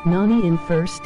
Nani in first.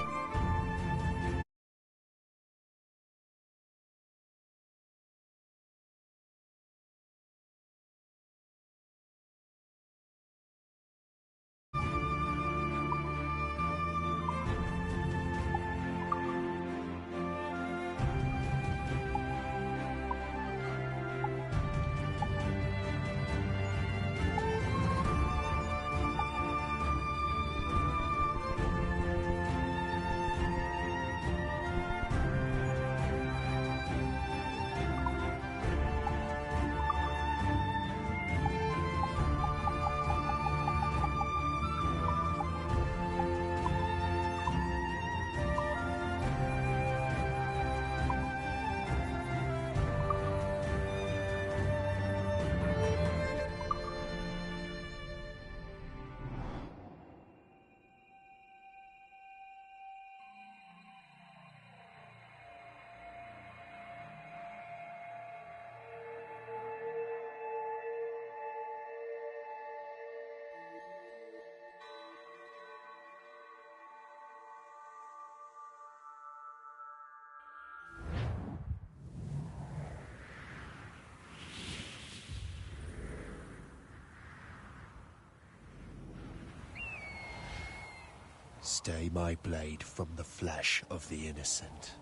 Stay my blade from the flesh of the innocent.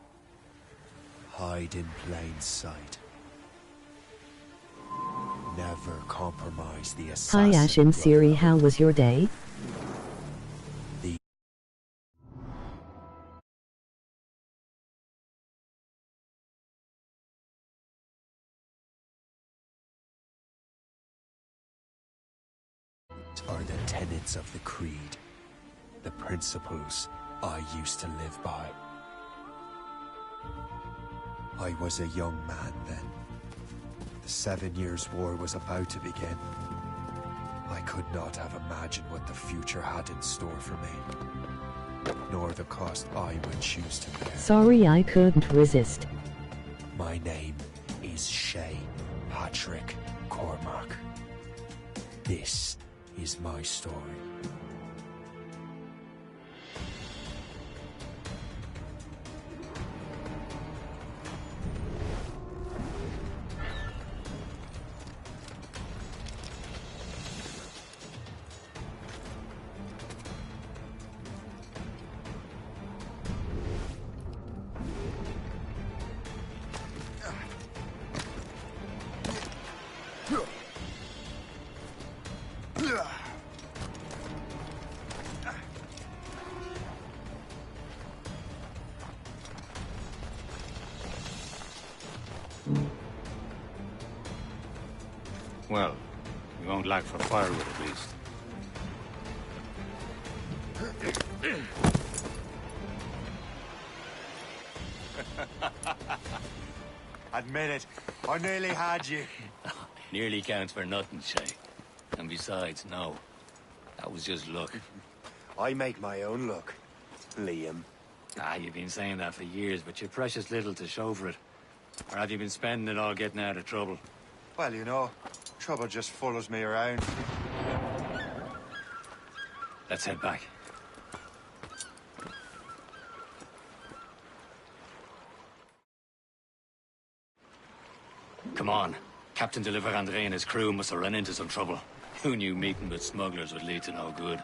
Hide in plain sight. Never compromise the assassin. Hi Ash and Siri, how was your day? The are the tenets of the creed, the principles I used to live by. I was a young man then. The 7 Years' War was about to begin. I could not have imagined what the future had in store for me, nor the cost I would choose to bear. Sorry, I couldn't resist. My name is Shay Patrick Cormac. This is my story. Well, we won't lack for firewood at least. Admit it, I nearly had you. Nearly counts for nothing, Shay. And besides, no. That was just luck. I make my own luck, Liam. Ah, you've been saying that for years, but you're precious little to show for it. Or have you been spending it all getting out of trouble? Well, you know, trouble just follows me around. Let's head back. Come on. Captain Deliver Andre and his crew must have run into some trouble. Who knew meeting with smugglers would lead to no good?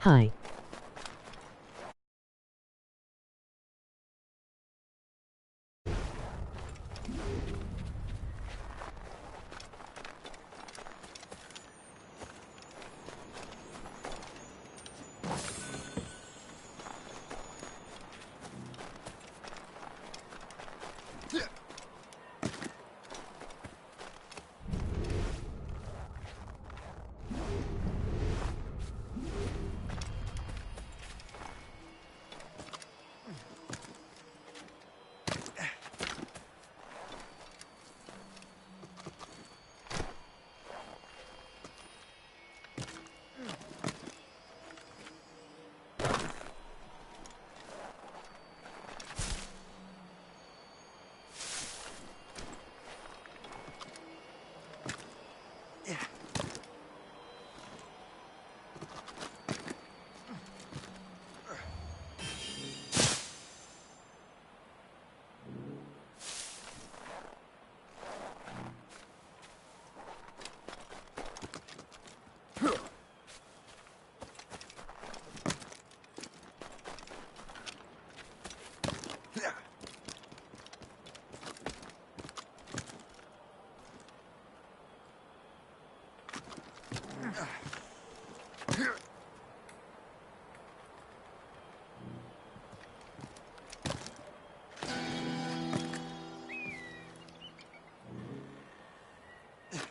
Hi.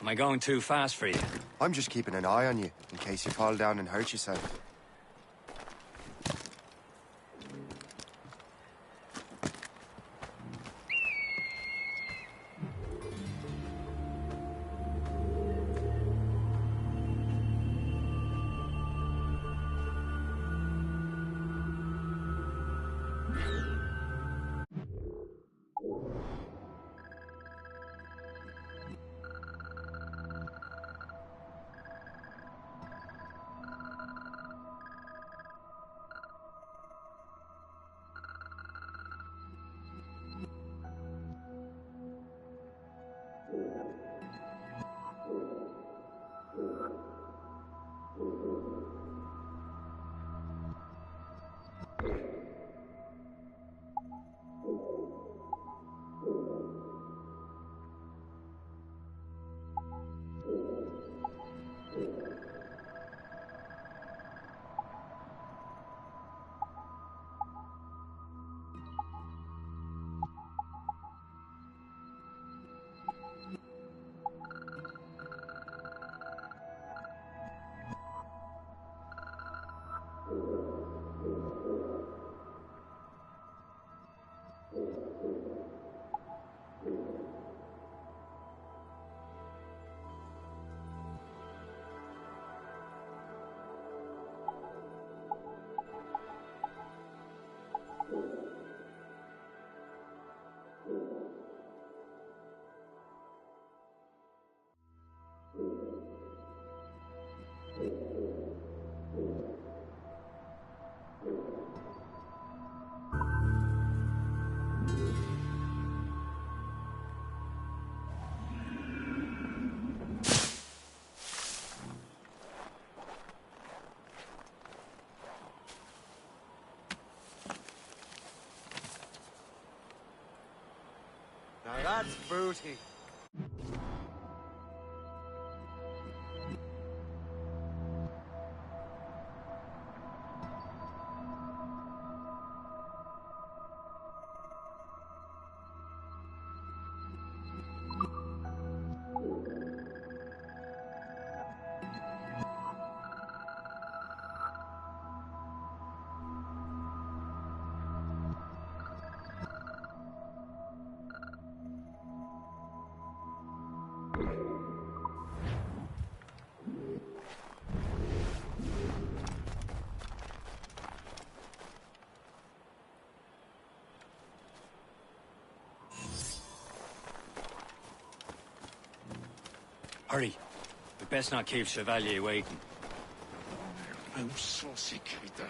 Am I going too fast for you? I'm just keeping an eye on you, in case you fall down and hurt yourself. Now that's booty. Hurry. We best not keep Chevalier waiting. I'm saucy, Keita.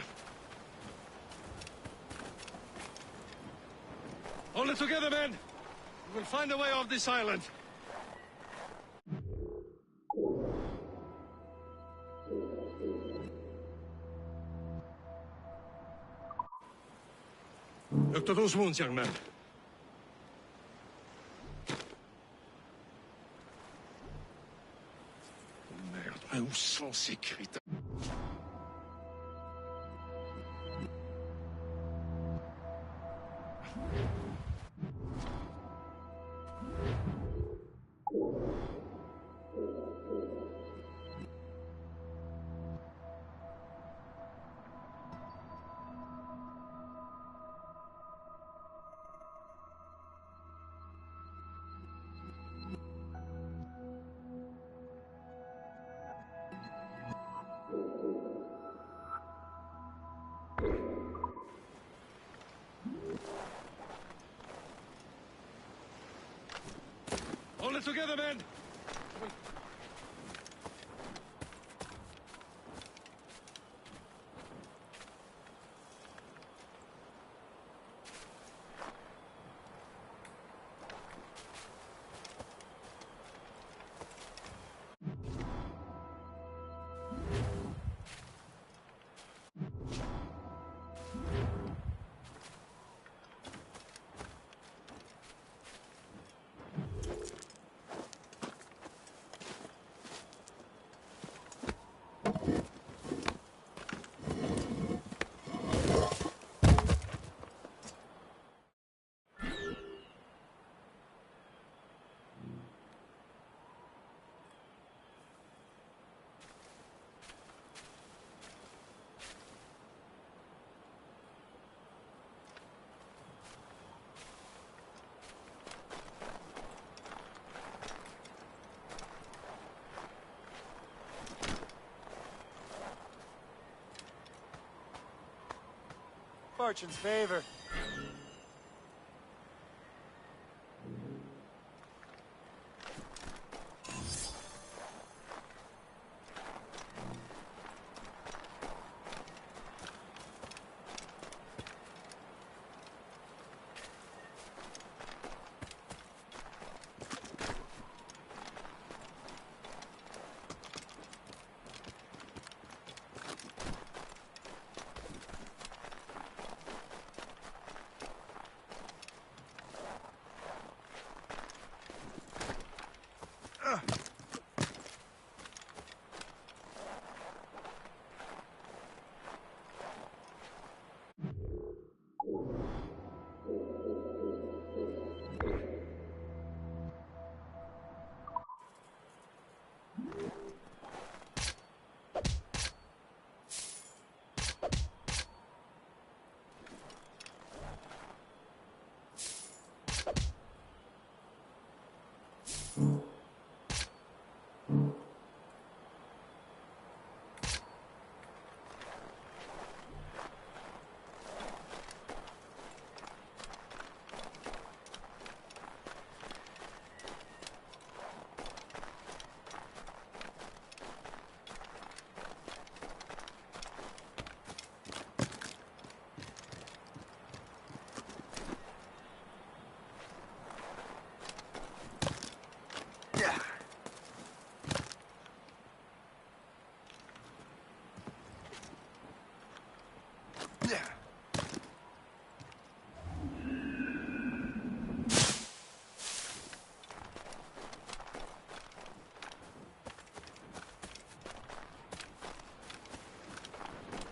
Hold it together, men! We'll find a way off this island. Look to those wounds, young man. Merde, mais où sont ces crétins? Hold it together, men! Fortune's favor.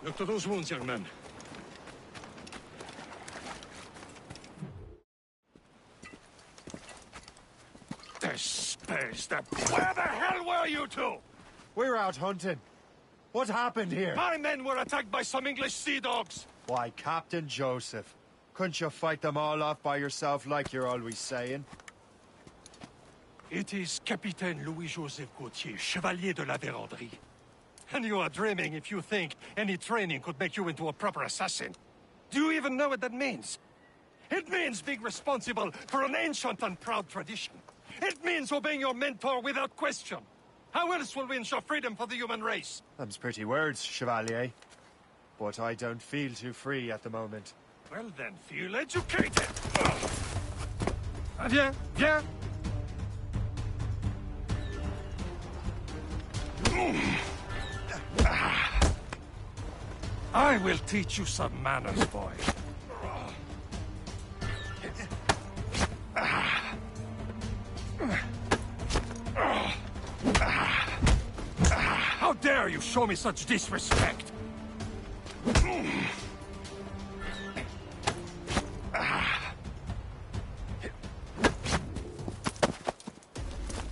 Look to those wounds, young man. Space that... Where the hell were you two? We're out hunting. What happened here? My men were attacked by some English sea dogs. Why, Captain Joseph. Couldn't you fight them all off by yourself like you're always saying? It is Capitaine Louis-Joseph Gauthier, Chevalier de la Vérendrye. And you are dreaming if you think any training could make you into a proper assassin. Do you even know what that means? It means being responsible for an ancient and proud tradition. It means obeying your mentor without question. How else will we ensure freedom for the human race? Them's pretty words, Chevalier. But I don't feel too free at the moment. Well then, feel educated! Viens, viens! I will teach you some manners, boy. How dare you show me such disrespect?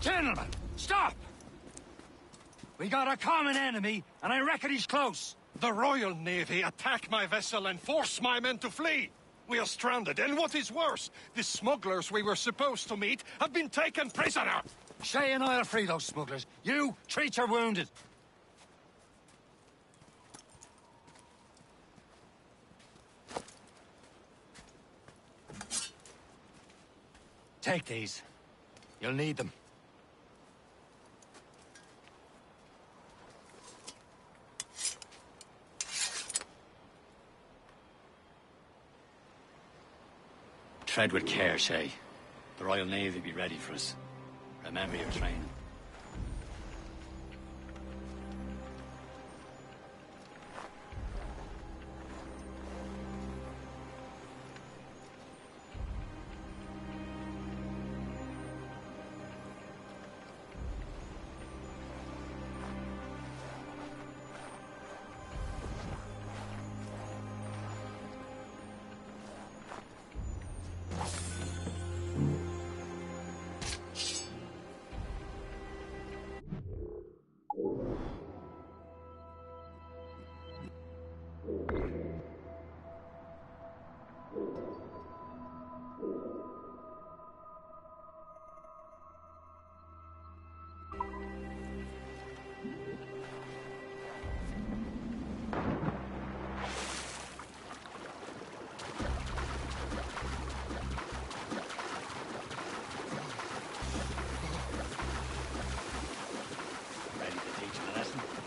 Gentlemen, stop! We got a common enemy, and I reckon he's close. The Royal Navy attacked my vessel and forced my men to flee. We are stranded, and what is worse, the smugglers we were supposed to meet have been taken prisoner. Shay and I'll free those smugglers. You, treat your wounded. Take these. You'll need them. Tread with care, Shay. The Royal Navy will be ready for us. Remember your training.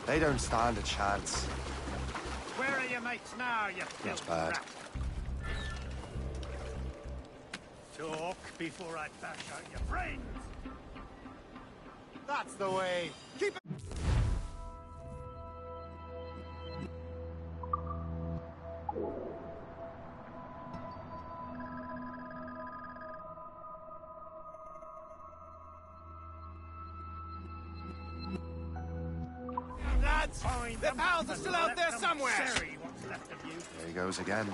They don't stand a chance. Where are your mates now, you That's bad. rat? Talk before I bash out your brains. That's the way. Keep it. Lads, the pals are still out there somewhere. There he goes again.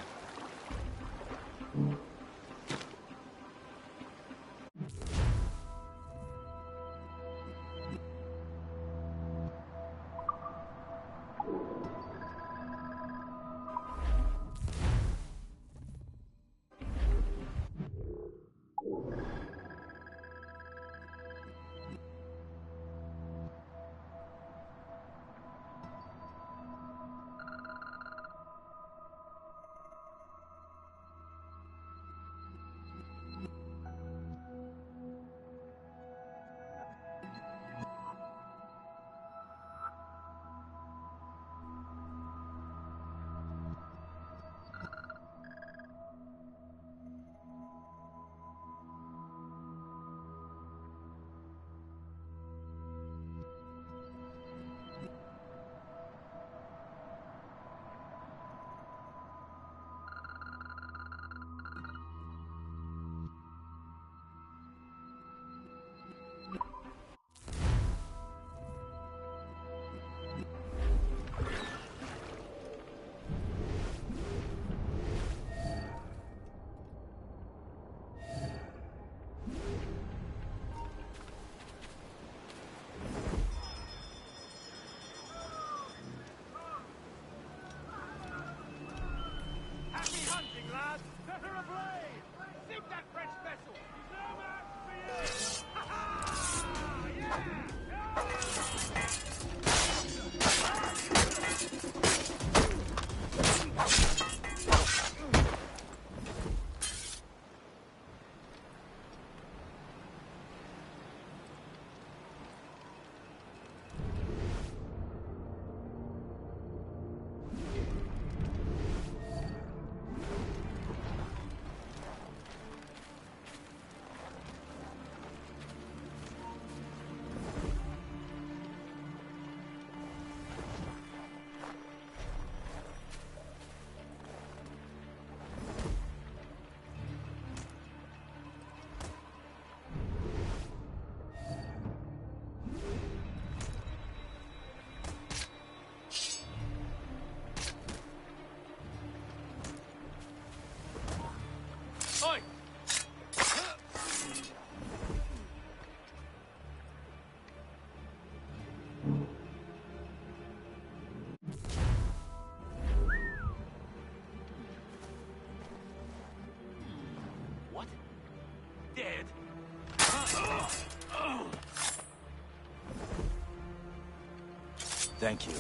Thank you.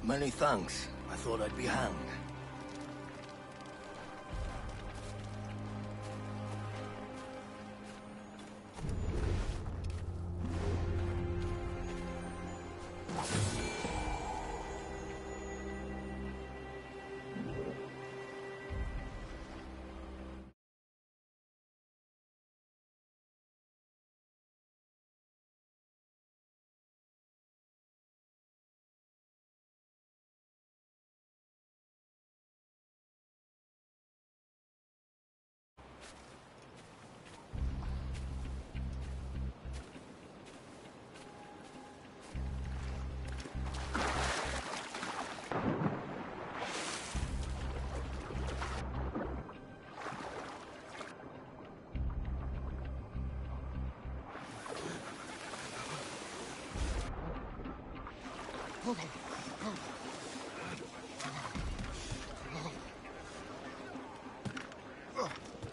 Many thanks. I thought I'd be hanged.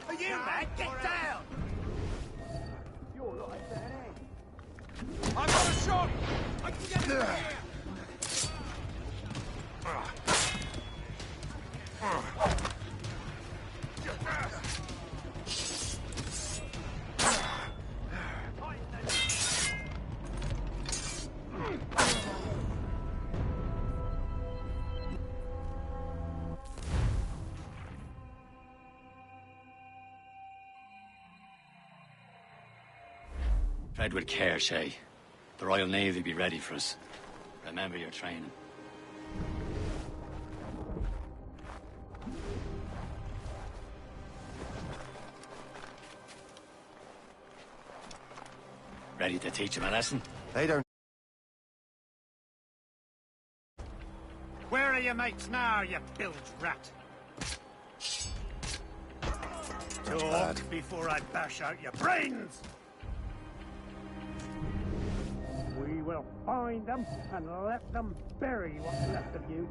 Are you mad? Get down! You're like that, eh? I've got a shot! I can get in here! Tread with care, Shay. The Royal Navy be ready for us. Remember your training. Ready to teach him a lesson? They don't. Where are your mates now, you bilge rat? Talk before I bash out your brains! We will find them and let them bury what's left of you.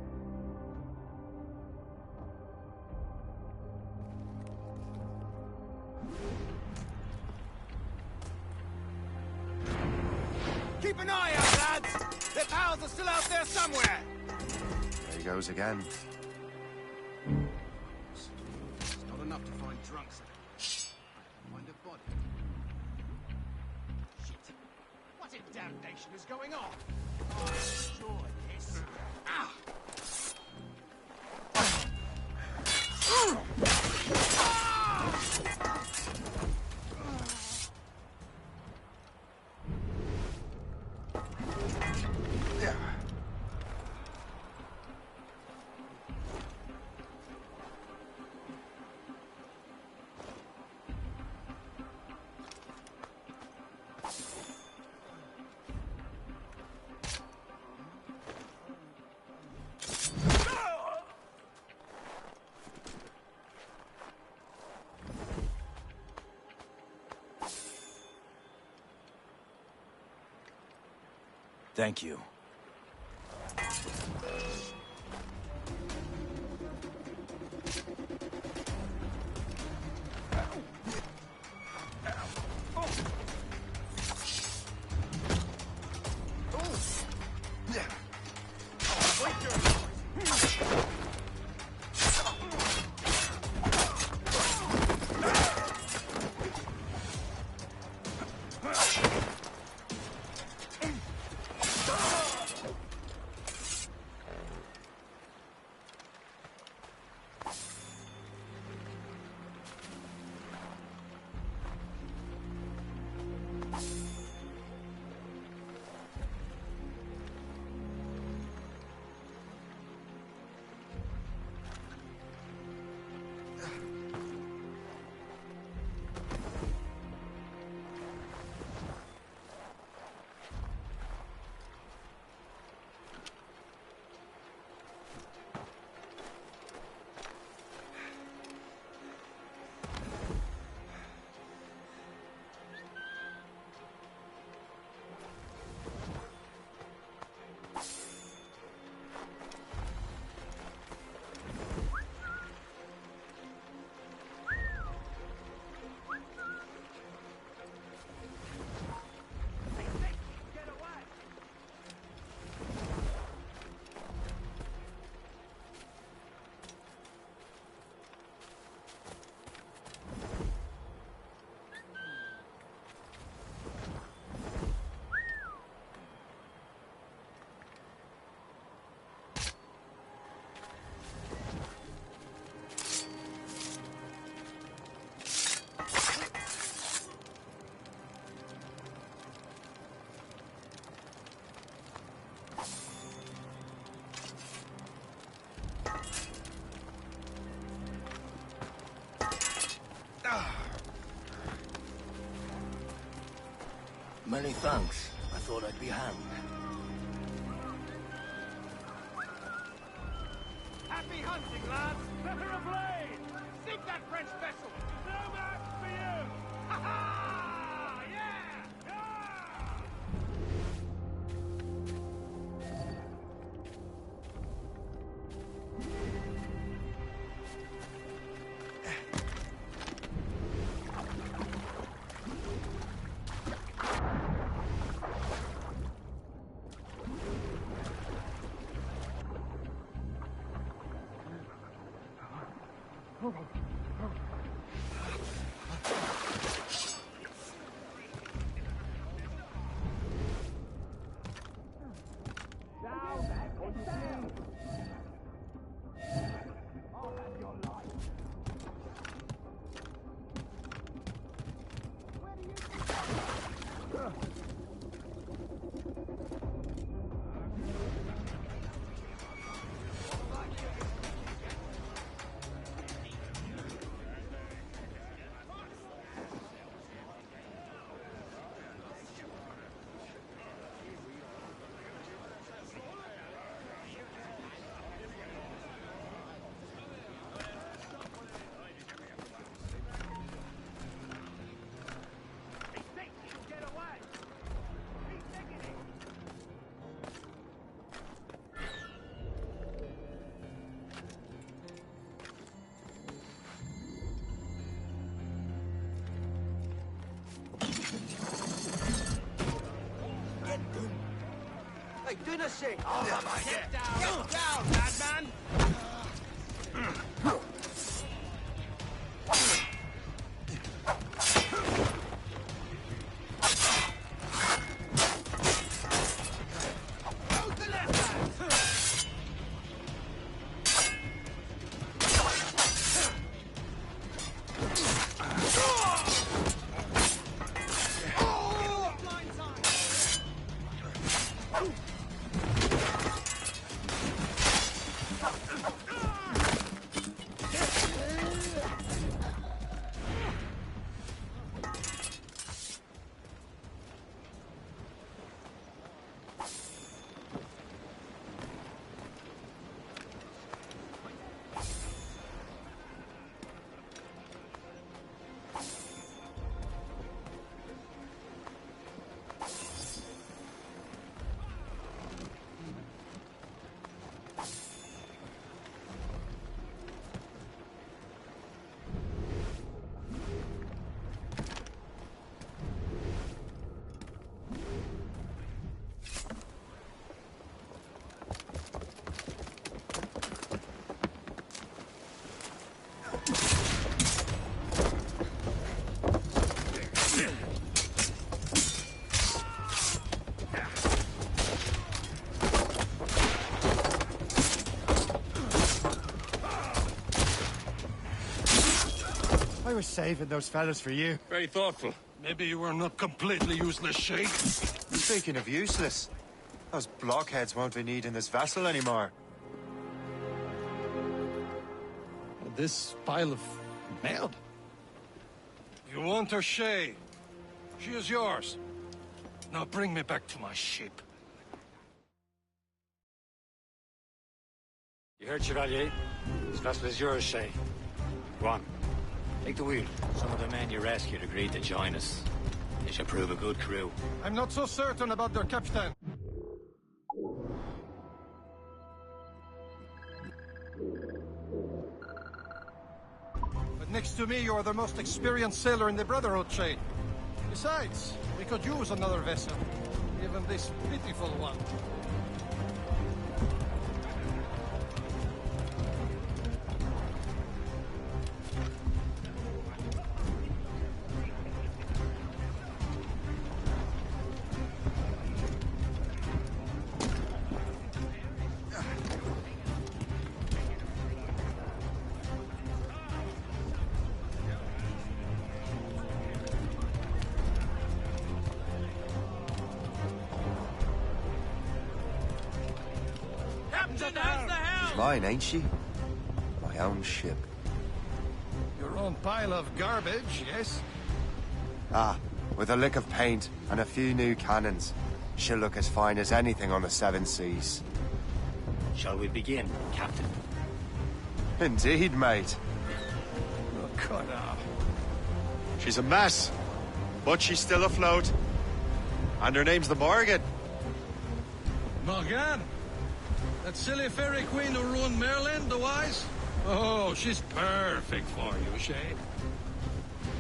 Keep an eye out, lads! Their pals are still out there somewhere! There he goes again. It's not enough to find drunks. Find a body. Shit. What in damnation is going on? Destroy this. Ah! Thank you. Many thanks. I thought I'd be hanged. Happy hunting, lads! Better of blade! Sink that French vessel! No match for you! Ha ha! Yeah! Yeah! Hey, do the shit! Get down, madman! I was saving those fellas for you. Very thoughtful. Maybe you were not completely useless, Sheikh. Speaking of useless, those blockheads won't be needing this vessel anymore. This pile of mail? You want her, Shay? She is yours. Now bring me back to my ship. You heard, Chevalier? This vessel is yours, Shay. Go on. Take the wheel. Some of the men you rescued agreed to join us. They should prove a good crew. I'm not so certain about their captain. But next to me, you are the most experienced sailor in the Brotherhood chain. Besides, we could use another vessel. Even this pitiful one. She's mine, ain't she? My own ship. Your own pile of garbage, yes? Ah, With a lick of paint and a few new cannons, she'll look as fine as anything on the Seven Seas. Shall we begin, Captain? Indeed, mate. Oh, God, now. She's a mess, but she's still afloat. And her name's the Morgan. Morgan? That silly fairy queen who ruined Merlin, the wise? Oh, she's perfect for you, Shane.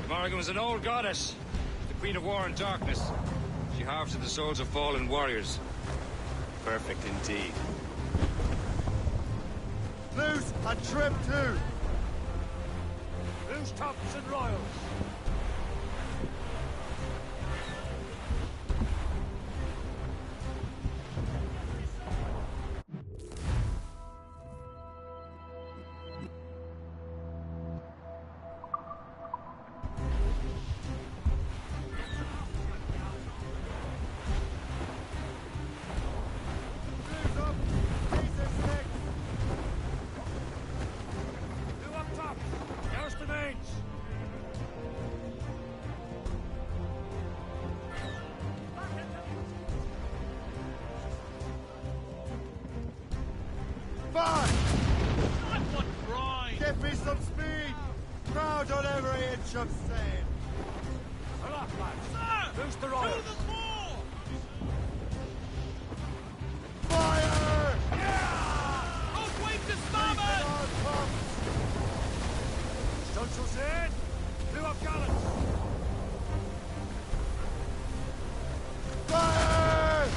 Morgan was an old goddess, the Queen of War and Darkness. She harvested the souls of fallen warriors. Perfect indeed. Loose and trim too. Loose tops and royals. Give me some speed! Crowd on every inch of sand! Aloft, lads! Sir! Loose the royals! To the fore! Fire! Yeah! Don't wait to starboard! Stunsails in! Two up gallants! Fire!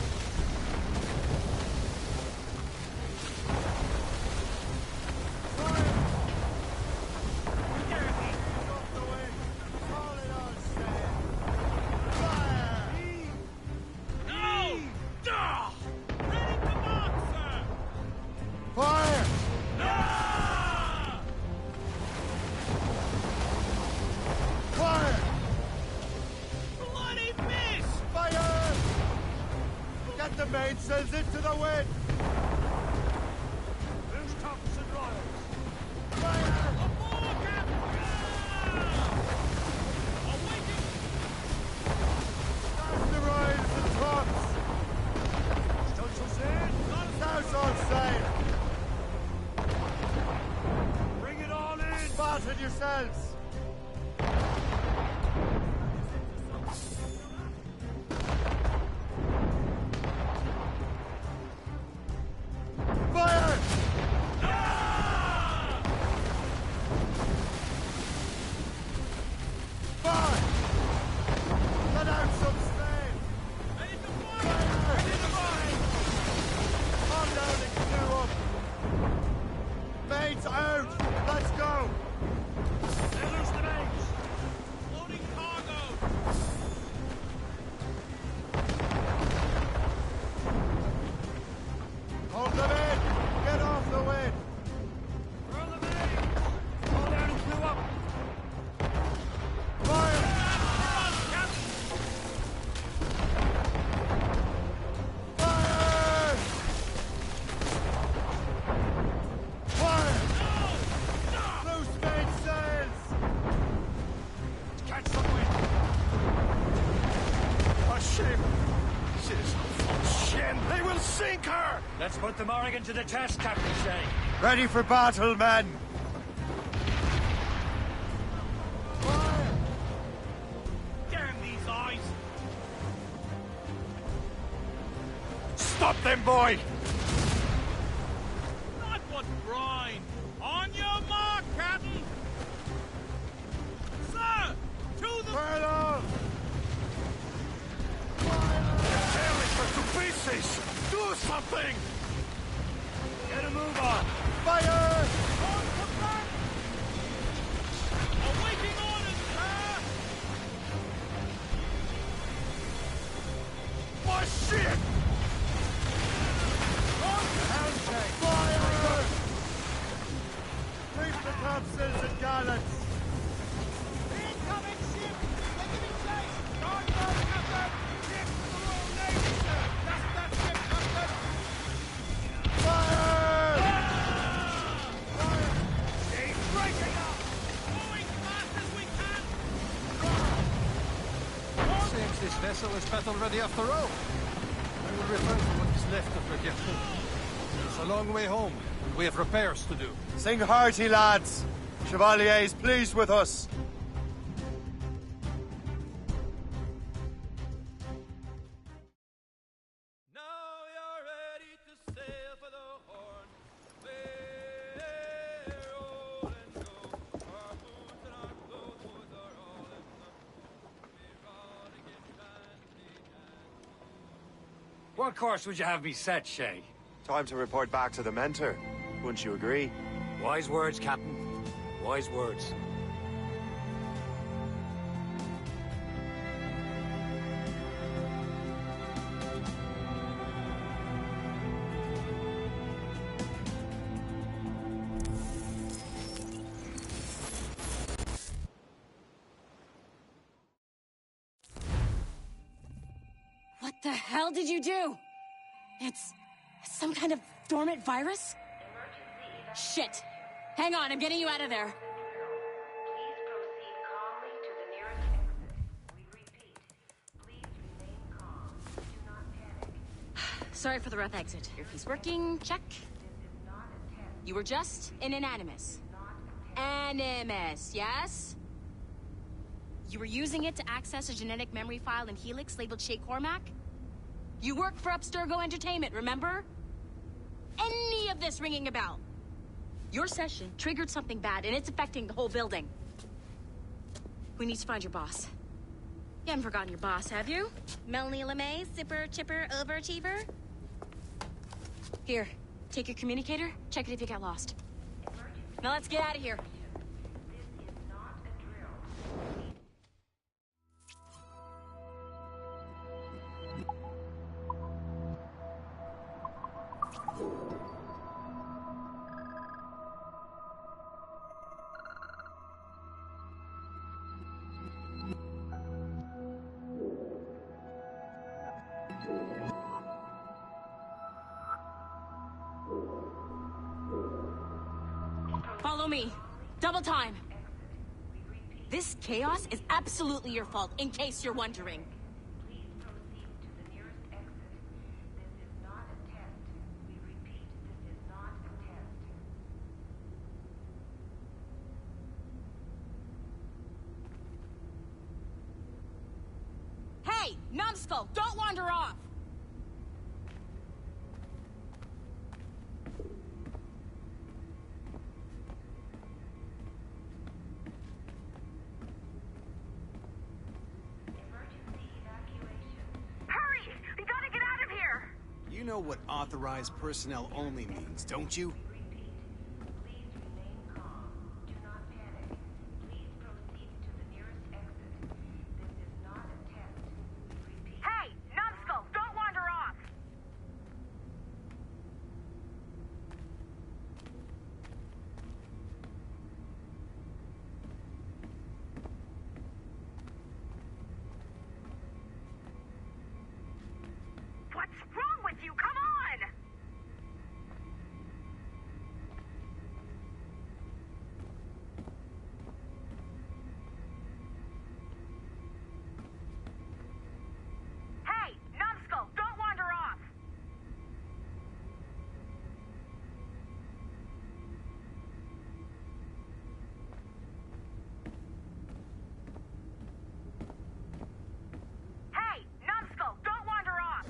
The mainsails into the wind! Loose tops and royals! Fire! Aboard, Captain! Awaken! That's the royals and tops! Stunsails in! Souse all sail! Bring it all in! Spartan yourselves! Fire! Fire! Let out some steam! Fire! Calm down and clear up! Mates out! Let's go! Let loose the mains! Loading cargo! Hold them in! Get off the wind! Furl the mains! All down and clew up! Fire! Fire! Fire! Loose mainsails! Catch some wind! A ship! This is shit! They will sink her! Let's put the Morrigan to the test, Captain Shane. Ready for battle, men! Damn these eyes! Stop them, boy! Not what brine! On your mark, Captain! Sir! To the... Furlough! Tear it to pieces! Do something! Get a move on! Fire! On to back! Awaiting orders, sir! My shit! Handshake! Fire! Reef the topsails and gallants! Incoming ship! They're giving chase! Guard boat, Captain! Ship to the Royal Navy, sir! That's that ship, Captain! Fire! vessel is battle ready after all. I will return to what is left of the Gertrude. It's a long way home, and we have repairs to do. Sing hearty, lads. Chevalier is pleased with us. What course would you have me set, Shay? Time to report back to the mentor. Wouldn't you agree? Wise words, Captain. Wise words. What the hell did you do? It's some kind of dormant virus? Shit. Hang on, I'm getting you out of there. Please proceed calmly to the nearest exit. We repeat, please remain calm. Do not panic. Sorry for the rough exit. Earpiece working, check. This is not a test. You were just an animus. Animus, yes? You were using it to access a genetic memory file in Helix labeled Shay Cormac? You work for Abstergo Entertainment, remember? Any of this ringing a bell? Your session triggered something bad, and it's affecting the whole building. We need to find your boss. You haven't forgotten your boss, have you? Melanie LeMay, zipper, chipper, overachiever? Here, take your communicator, check it if you get lost. Now let's get out of here. This is not a drill. Follow me. Double time. This chaos is absolutely your fault, in case you're wondering. Please proceed to the nearest exit. This is not a test. We repeat, this is not a test. Hey, numbskull, don't wander off! Emergency evacuation. Hurry! We gotta get out of here! You know what authorized personnel only means, don't you? Repeat, please remain calm. Do not panic. Please proceed to the nearest exit. This is not a test. We repeat. Hey! Numbskull, don't wander off! What's wrong with you? Come on! Hey! Numbskull, don't wander off! Hey! Numbskull, don't wander off!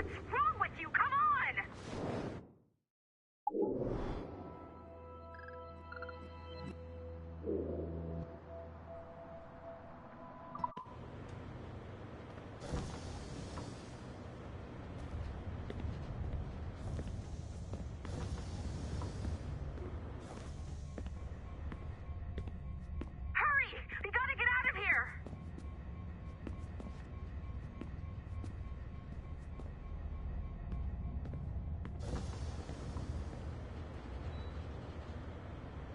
What's wrong with you? Come on! Hurry! We gotta get out of here!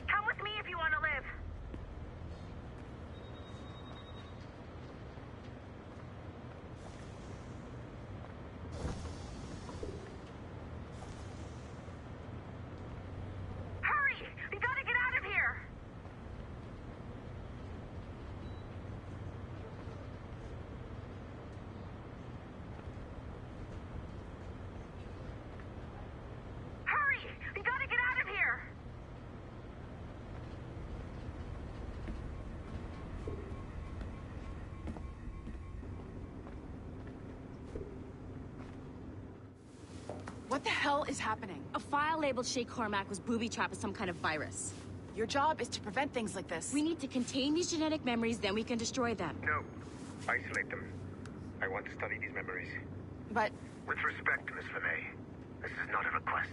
Come with me if you want to live. Hurry! We gotta get out of here! Hurry! We gotta get out of here! What the hell is happening? A file labeled Shay Cormac was booby-trapped with some kind of virus. Your job is to prevent things like this. We need to contain these genetic memories, then we can destroy them. No. Isolate them. I want to study these memories. But... With respect, Miss LeMay, this is not a request.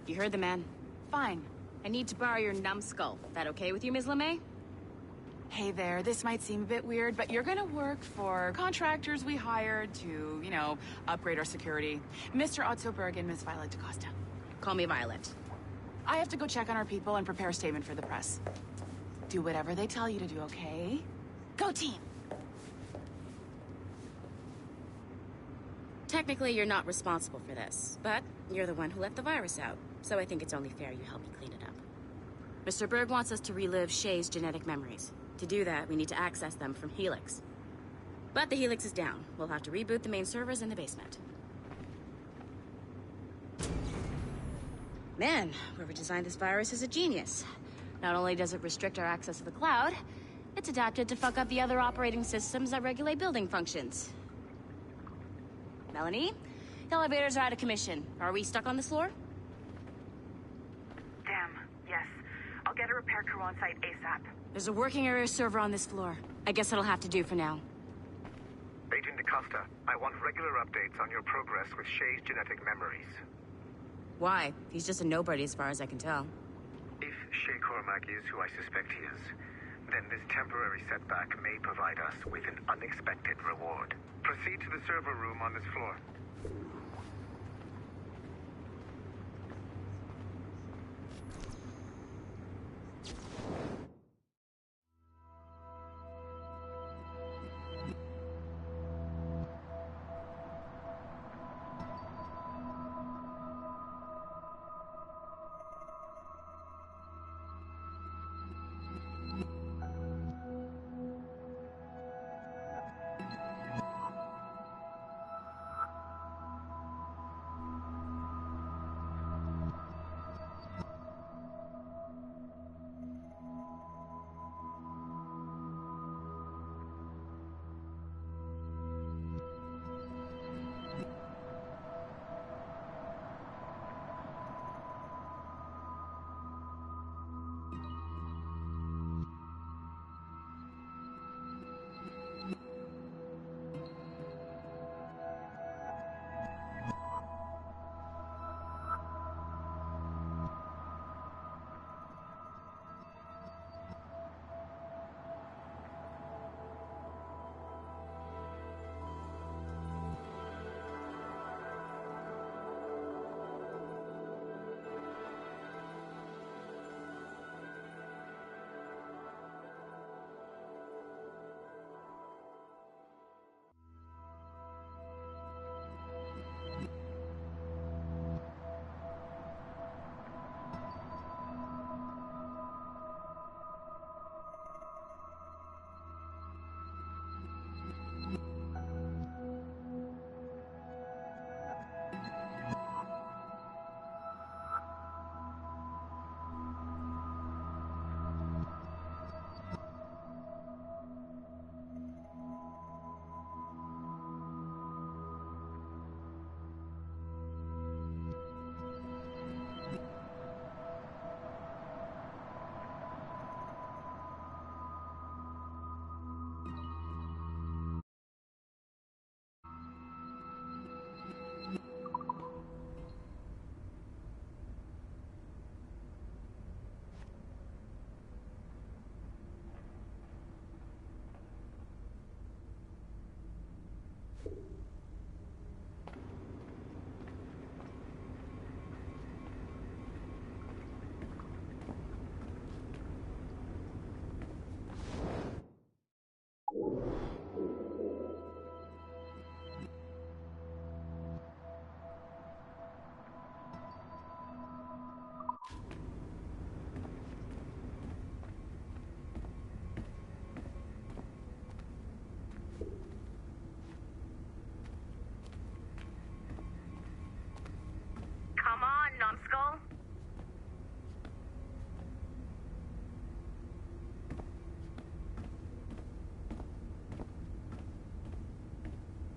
You heard the man. Fine. I need to borrow your numbskull. That okay with you, Ms. LeMay? Hey there, this might seem a bit weird, but you're gonna work for contractors we hired to, you know, upgrade our security. Mr. Otto Berg and Miss Violet DaCosta. Call me Violet. I have to go check on our people and prepare a statement for the press. Do whatever they tell you to do, okay? Go team! Technically, you're not responsible for this, but you're the one who let the virus out, so I think it's only fair you help me clean it up. Mr. Berg wants us to relive Shay's genetic memories. To do that, we need to access them from Helix. But the Helix is down. We'll have to reboot the main servers in the basement. Man, whoever designed this virus is a genius. Not only does it restrict our access to the cloud, it's adapted to fuck up the other operating systems that regulate building functions. Melanie, the elevators are out of commission. Are we stuck on this floor? Damn, yes. I'll get a repair crew on site ASAP. There's a working area server on this floor. I guess that'll have to do for now. Agent DaCosta, I want regular updates on your progress with Shay's genetic memories. Why? He's just a nobody as far as I can tell. If Shay Cormac is who I suspect he is, then this temporary setback may provide us with an unexpected reward. Proceed to the server room on this floor.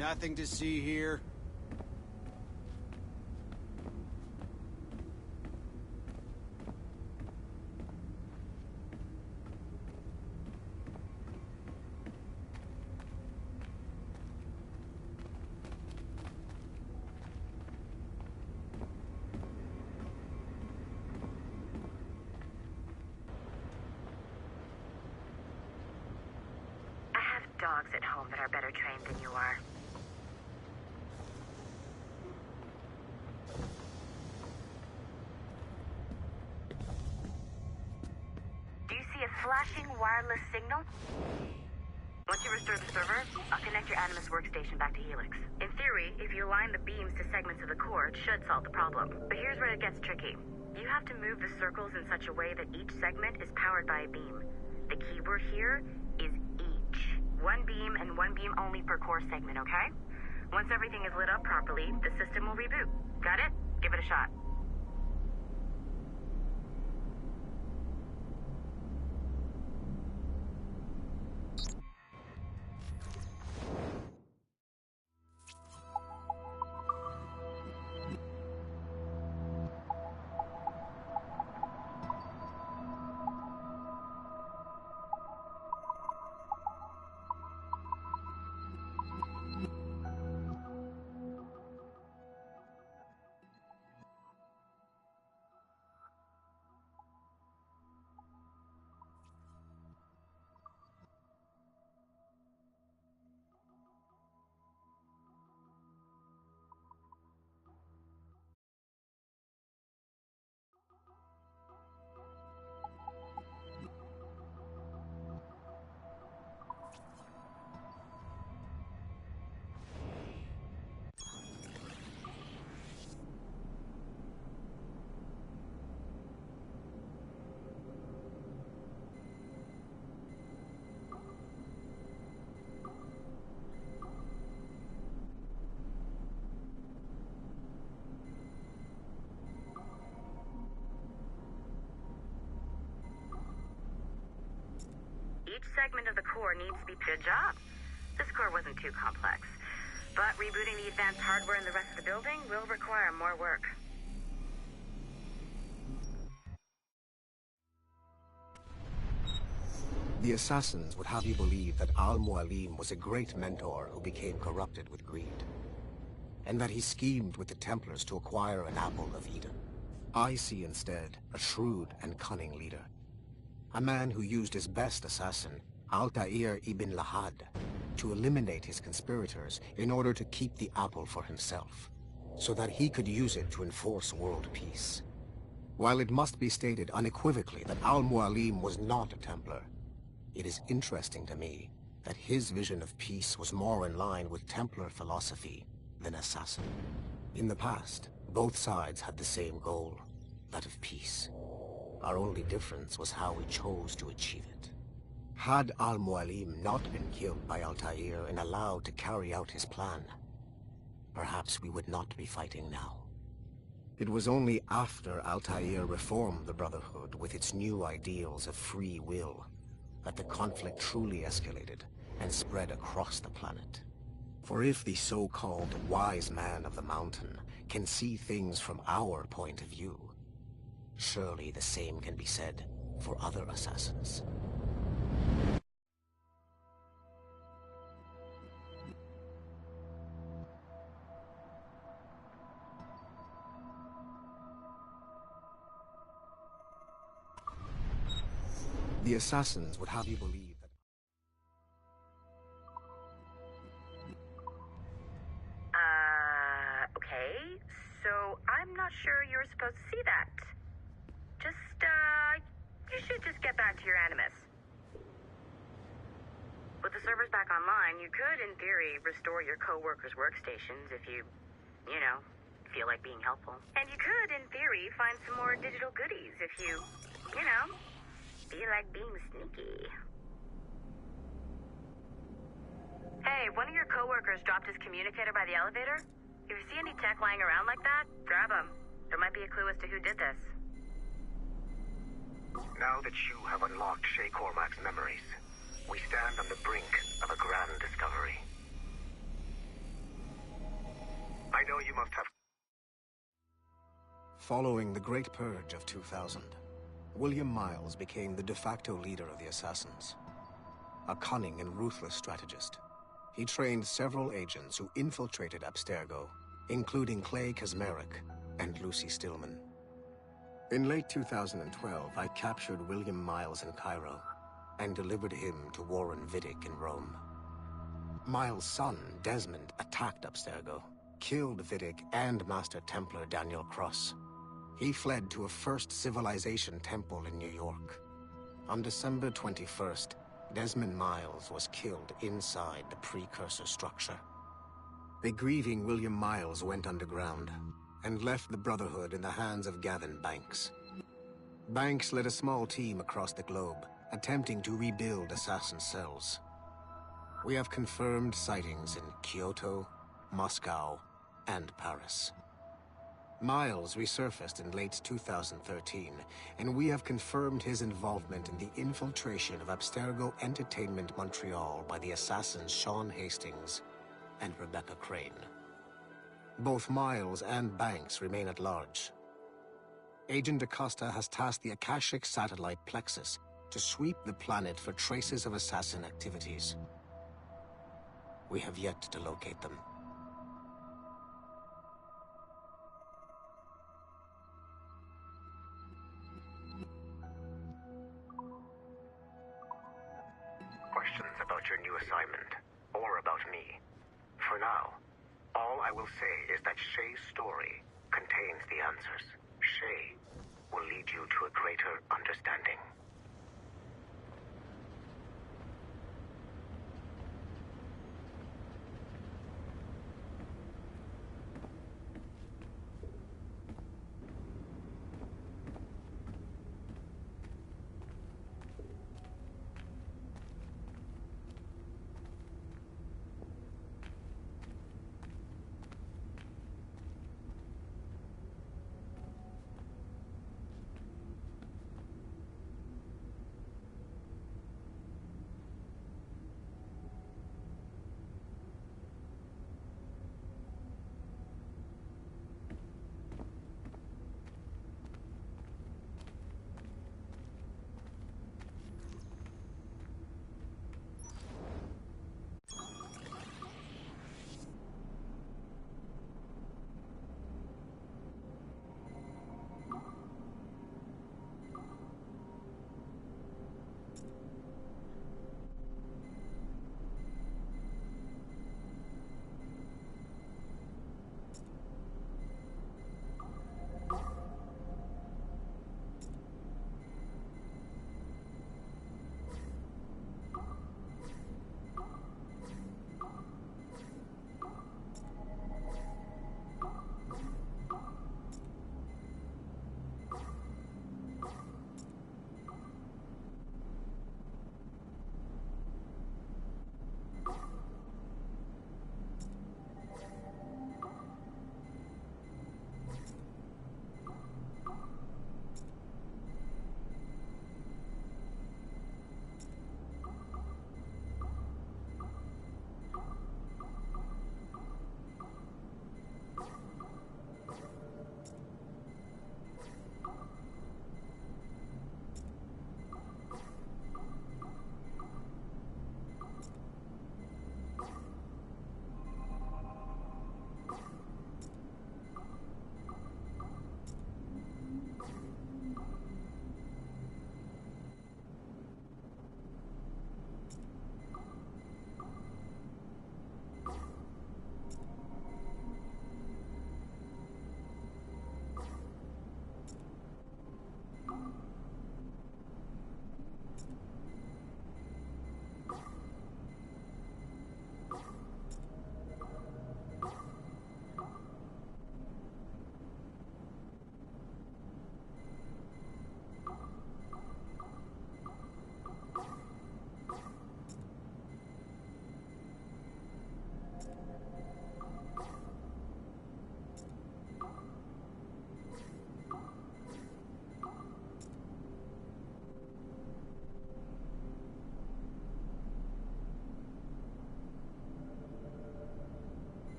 Nothing to see here. Dogs at home that are better trained than you are. Do you see a flashing wireless signal? Once you restore the server, I'll connect your Animus workstation back to Helix. In theory, if you align the beams to segments of the core, it should solve the problem. But here's where it gets tricky. You have to move the circles in such a way that each segment is powered by a beam. The keyword here is each. One beam and one beam only per core segment, okay? Once everything is lit up properly, the system will reboot. Got it? Give it a shot. Each segment of the core needs to be... Good job. This core wasn't too complex. But rebooting the advanced hardware in the rest of the building will require more work. The assassins would have you believe that Al-Mualim was a great mentor who became corrupted with greed, and that he schemed with the Templars to acquire an apple of Eden. I see instead a shrewd and cunning leader. A man who used his best assassin, Altair ibn Lahad, to eliminate his conspirators in order to keep the apple for himself, so that he could use it to enforce world peace. While it must be stated unequivocally that Al-Mualim was not a Templar, it is interesting to me that his vision of peace was more in line with Templar philosophy than assassin. In the past, both sides had the same goal, that of peace. Our only difference was how we chose to achieve it. Had Al-Mualim not been killed by Altair and allowed to carry out his plan, perhaps we would not be fighting now. It was only after Altair reformed the Brotherhood with its new ideals of free will that the conflict truly escalated and spread across the planet. For if the so-called wise man of the mountain can see things from our point of view, surely the same can be said for other assassins. The assassins would have you believe that... Okay. So, I'm not sure you were supposed to see that. You should just get back to your Animus. With the servers back online, you could, in theory, restore your co-workers' workstations if you feel like being helpful. And you could, in theory, find some more digital goodies if you feel like being sneaky. Hey, one of your co-workers dropped his communicator by the elevator. If you see any tech lying around like that, grab them. There might be a clue as to who did this. Now that you have unlocked Shay Cormac's memories, we stand on the brink of a grand discovery. I know you must have... Following the Great Purge of 2000, William Miles became the de facto leader of the Assassins. A cunning and ruthless strategist, he trained several agents who infiltrated Abstergo, including Clay Kazmarek and Lucy Stillman. In late 2012, I captured William Miles in Cairo and delivered him to Warren Vidic in Rome. Miles' son, Desmond, attacked Abstergo, killed Vidic and Master Templar Daniel Cross. He fled to a First Civilization temple in New York. On December 21st, Desmond Miles was killed inside the precursor structure. The grieving William Miles went underground and left the Brotherhood in the hands of Gavin Banks. Banks led a small team across the globe, attempting to rebuild assassin cells. We have confirmed sightings in Kyoto, Moscow, and Paris. Miles resurfaced in late 2013, and we have confirmed his involvement in the infiltration of Abstergo Entertainment Montreal by the assassins Sean Hastings and Rebecca Crane. Both Miles and Banks remain at large. Agent Acosta has tasked the Akashic satellite Plexus to sweep the planet for traces of assassin activities. We have yet to locate them. Questions about your new assignment, or about me. For now, all I will say is that Shay's story contains the answers. Shay will lead you to a greater understanding.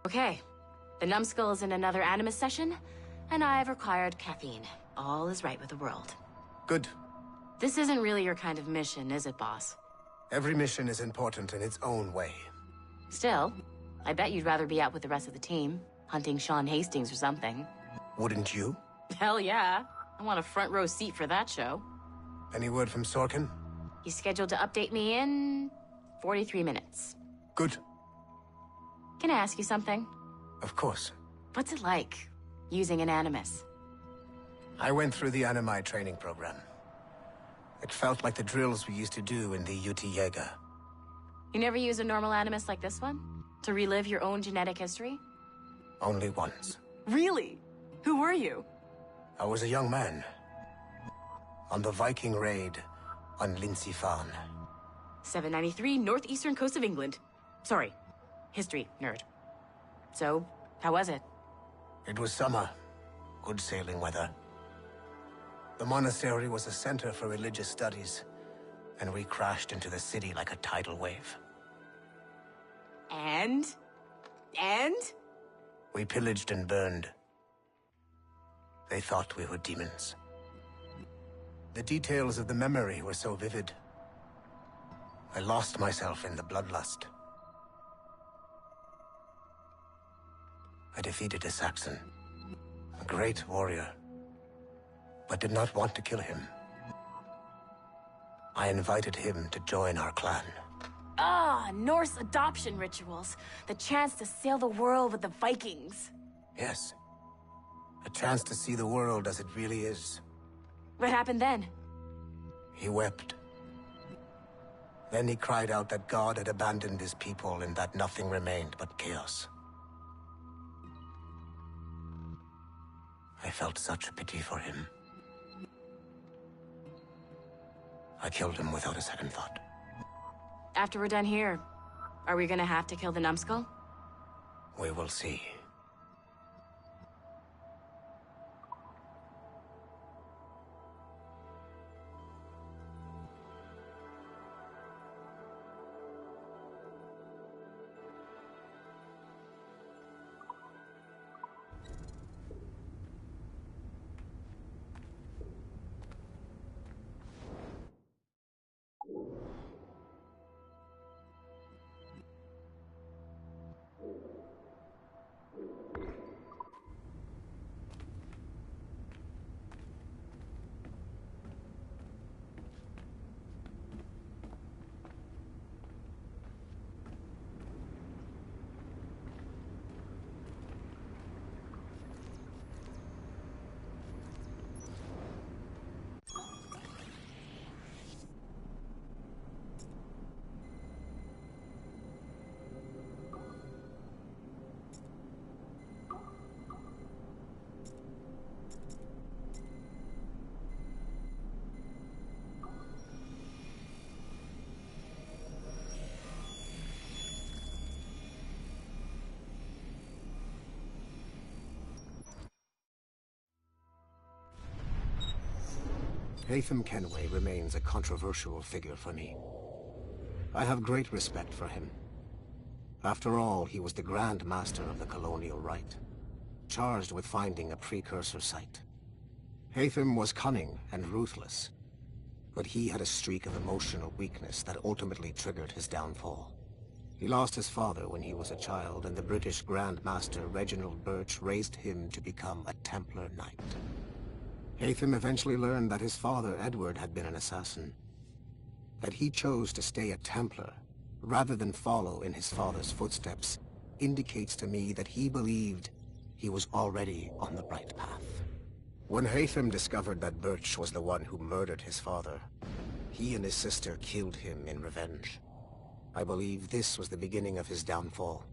Okay. The numbskull is in another Animus session, and I've required caffeine. All is right with the world. Good. This isn't really your kind of mission, is it, boss? Every mission is important in its own way. Still, I bet you'd rather be out with the rest of the team, hunting Sean Hastings or something. Wouldn't you? Hell yeah. I want a front row seat for that show. Any word from Sorkin? He's scheduled to update me in 43 minutes. Good. Can I ask you something? Of course. What's it like, using an Animus? I went through the Animi training program. It felt like the drills we used to do in the UT Jaeger. You never use a normal Animus like this one? To relive your own genetic history? Only once. Really? Who were you? I was a young man. On the Viking raid on Lindsey Farn. 793, northeastern coast of England. Sorry, history nerd. So, how was it? It was summer. Good sailing weather. The monastery was a center for religious studies, and we crashed into the city like a tidal wave. And? We pillaged and burned. They thought we were demons. The details of the memory were so vivid. I lost myself in the bloodlust. I defeated a Saxon, a great warrior, but did not want to kill him. I invited him to join our clan. Ah, Norse adoption rituals. The chance to sail the world with the Vikings. Yes. A chance to see the world as it really is. What happened then? He wept. Then he cried out that God had abandoned his people and that nothing remained but chaos. I felt such pity for him. I killed him without a second thought. After we're done here, are we gonna have to kill the numbskull? We will see. Haytham Kenway remains a controversial figure for me. I have great respect for him. After all, he was the Grand Master of the Colonial Rite, charged with finding a precursor site. Haytham was cunning and ruthless, but he had a streak of emotional weakness that ultimately triggered his downfall. He lost his father when he was a child, and the British Grand Master Reginald Birch raised him to become a Templar Knight. Haytham eventually learned that his father, Edward, had been an assassin. That he chose to stay a Templar, rather than follow in his father's footsteps, indicates to me that he believed he was already on the right path. When Haytham discovered that Birch was the one who murdered his father, he and his sister killed him in revenge. I believe this was the beginning of his downfall.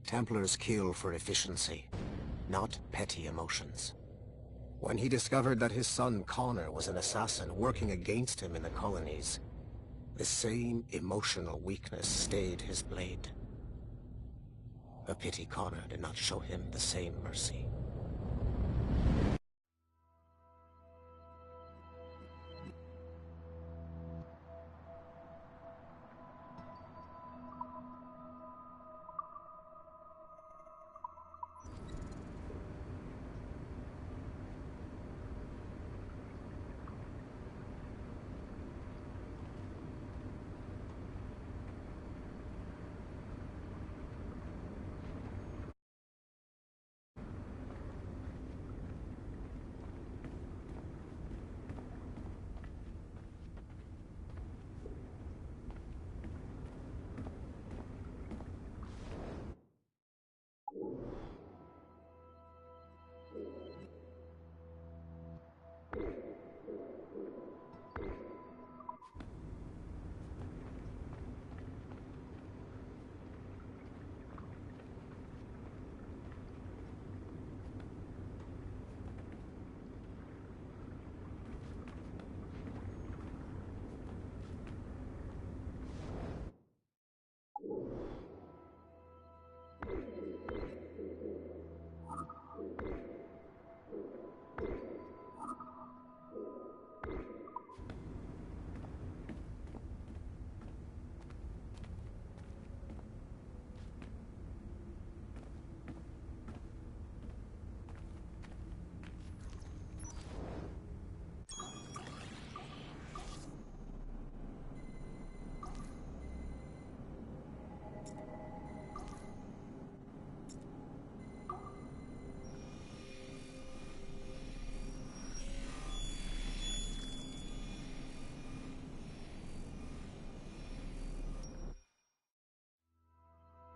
Templars kill for efficiency, not petty emotions. When he discovered that his son Connor was an assassin working against him in the colonies, the same emotional weakness stayed his blade. A pity Connor did not show him the same mercy.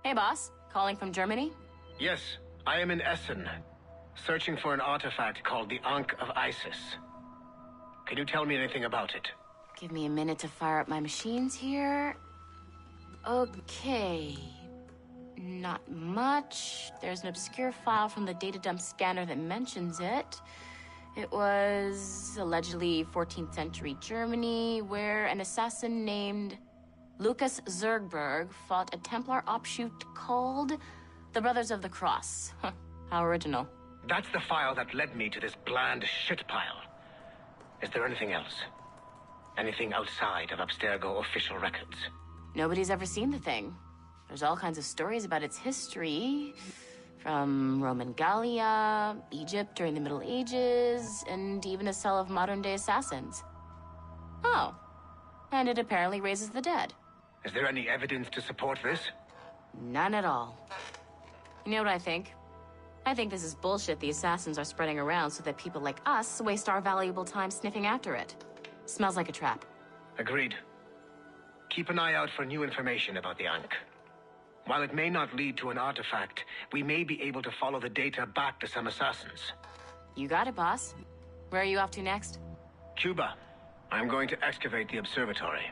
Hey, boss. Calling from Germany? Yes, I am in Essen, searching for an artifact called the Ankh of Isis. Can you tell me anything about it? Give me a minute to fire up my machines here. Okay. Not much. There's an obscure file from the data dump scanner that mentions it. It was allegedly 14th century Germany, where an assassin named Lucas Zergberg fought a Templar offshoot called the Brothers of the Cross. Huh, how original. That's the file that led me to this bland shit pile. Is there anything else? Anything outside of Abstergo official records? Nobody's ever seen the thing. There's all kinds of stories about its history. From Roman Gallia, Egypt during the Middle Ages, and even a cell of modern-day assassins. Oh. And it apparently raises the dead. Is there any evidence to support this? None at all. You know what I think? I think this is bullshit the assassins are spreading around so that people like us waste our valuable time sniffing after it. Smells like a trap. Agreed. Keep an eye out for new information about the Ankh. While it may not lead to an artifact, we may be able to follow the data back to some assassins. You got it, boss. Where are you off to next? Cuba. I'm going to excavate the observatory.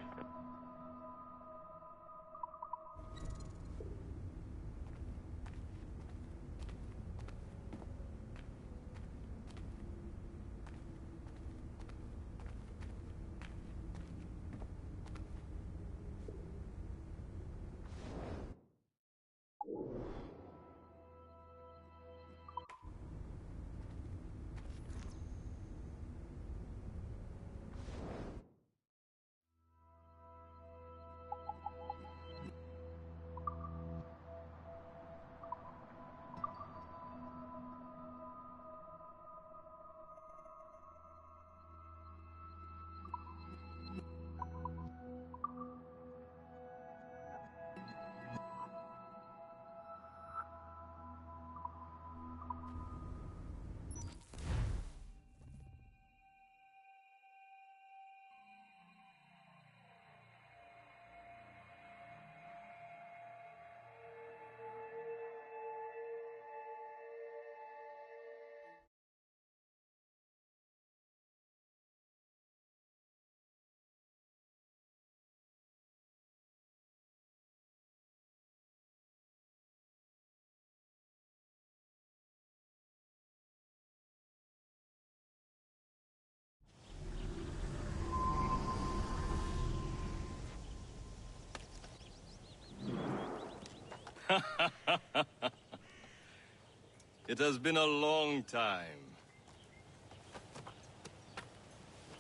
It has been a long time.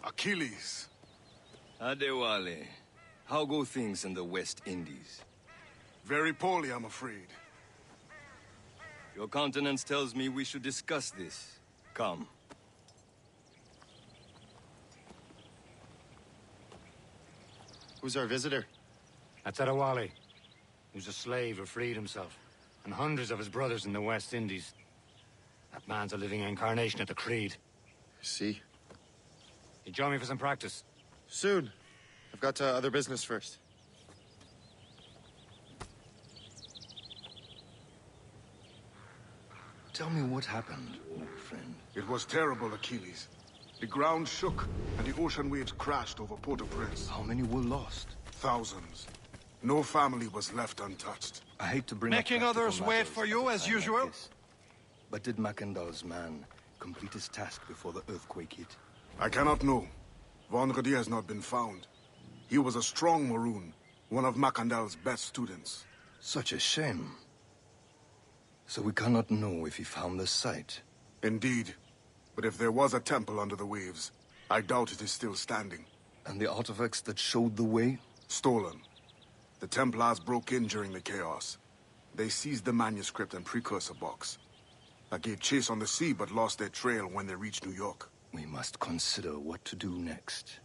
Achilles. Adewale, how go things in the West Indies? Very poorly, I'm afraid. Your countenance tells me we should discuss this. Come. Who's our visitor? That's Adewale. Who's a slave who freed himself. And hundreds of his brothers in the West Indies. That man's a living incarnation of the Creed. See? You join me for some practice? Soon. I've got other business first. Tell me what happened, old friend. It was terrible, Achilles. The ground shook, and the ocean waves crashed over Port-au-Prince. How many were lost? Thousands. No family was left untouched. I hate to bring Making others wait for you, as usual? But did Mackandal's man complete his task before the earthquake hit? I cannot know. Vonredi has not been found. He was a strong Maroon, one of Mackandal's best students. Such a shame. So we cannot know if he found the site. Indeed. But if there was a temple under the waves, I doubt it is still standing. And the artifacts that showed the way? Stolen. The Templars broke in during the chaos. They seized the manuscript and precursor box. I gave chase on the sea but lost their trail when they reached New York. We must consider what to do next.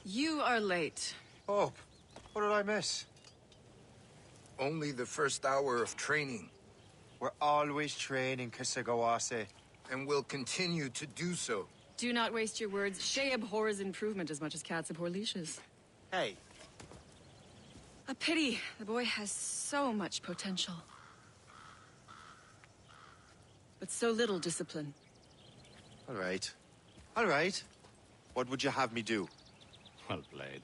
You are late. Oh, what did I miss? Only the first hour of training. We're always training, Kisagawase. And will continue to do so. Do not waste your words. Shay abhors improvement as much as cats abhor leashes. Hey. A pity. The boy has so much potential. But so little discipline. All right. All right. What would you have me do? Well played.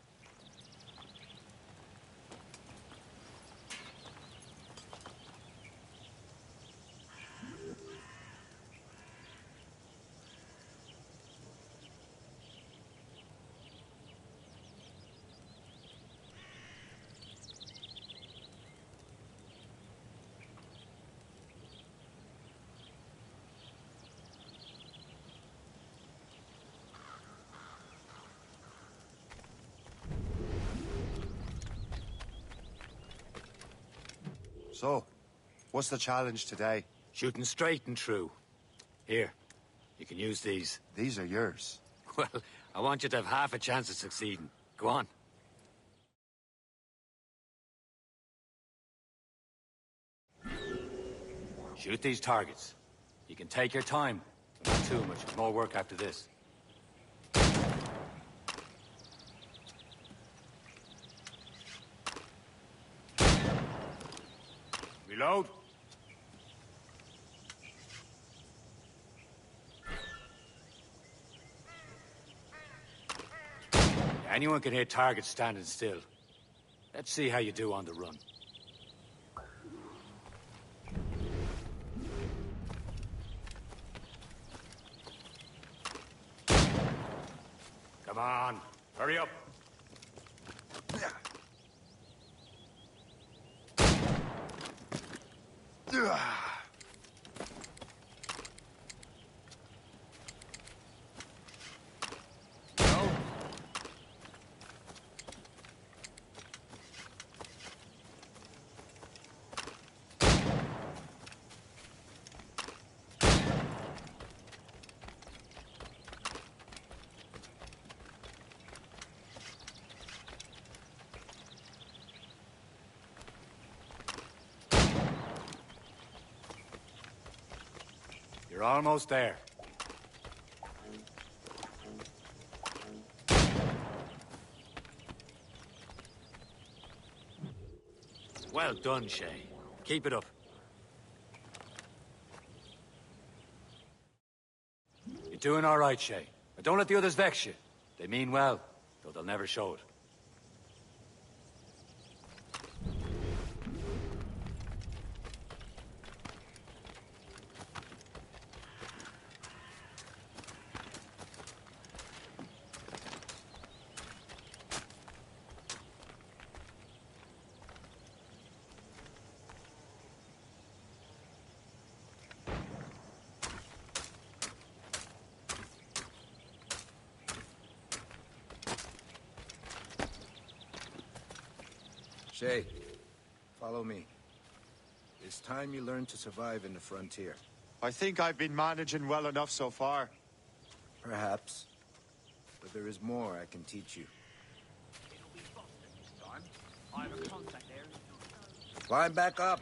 So, what's the challenge today? Shooting straight and true. Here, you can use these. These are yours. Well, I want you to have half a chance of succeeding. Go on. Shoot these targets. You can take your time. Not too much. There's more work after this. Reload. Anyone can hit targets standing still. Let's see how you do on the run. Come on, hurry up. You're almost there. Well done, Shay. Keep it up. You're doing all right, Shay. But don't let the others vex you. They mean well, though they'll never show it. Shay, follow me. It's time you learn to survive in the frontier. I think I've been managing well enough so far. Perhaps. But there is more I can teach you. Climb back up!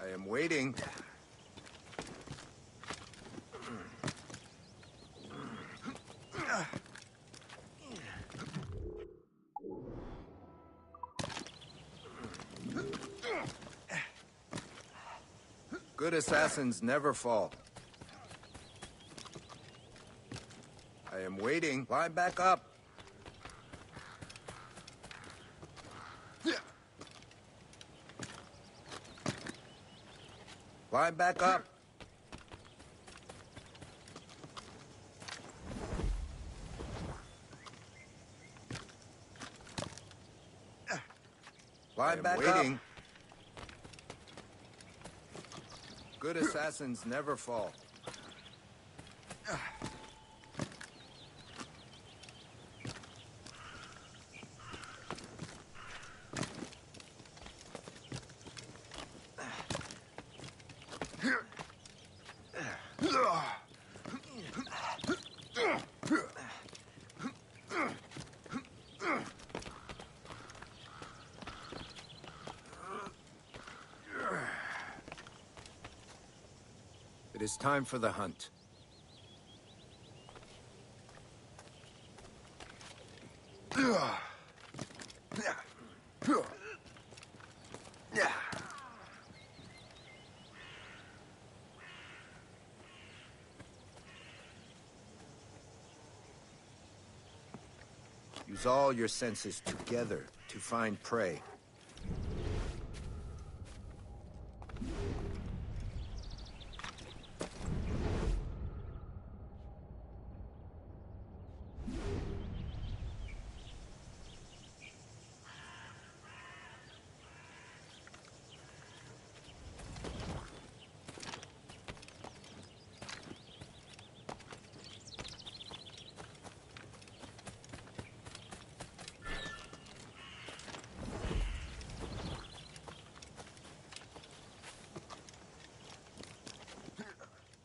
I am waiting. Good assassins never fall. I am waiting. Climb back up. Climb back up. Climb back up. Good assassins never fall. It is time for the hunt. Use all your senses together to find prey.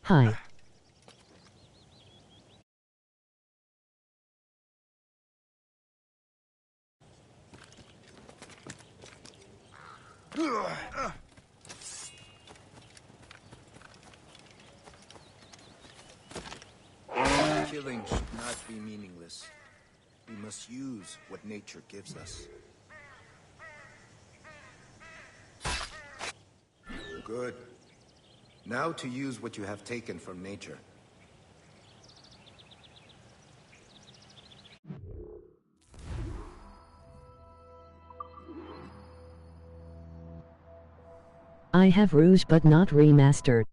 Hi. Killing should not be meaningless. We must use what nature gives us. Good. Now to use what you have taken from nature. I have Rouge but not remastered.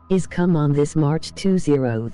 is come on this March 20th.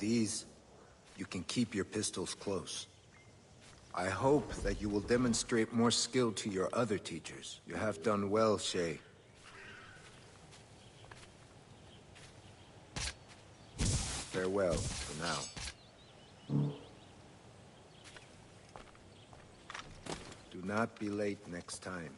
these, you can keep your pistols close. I hope that you will demonstrate more skill to your other teachers. You have done well, Shay. Farewell for now. Do not be late next time.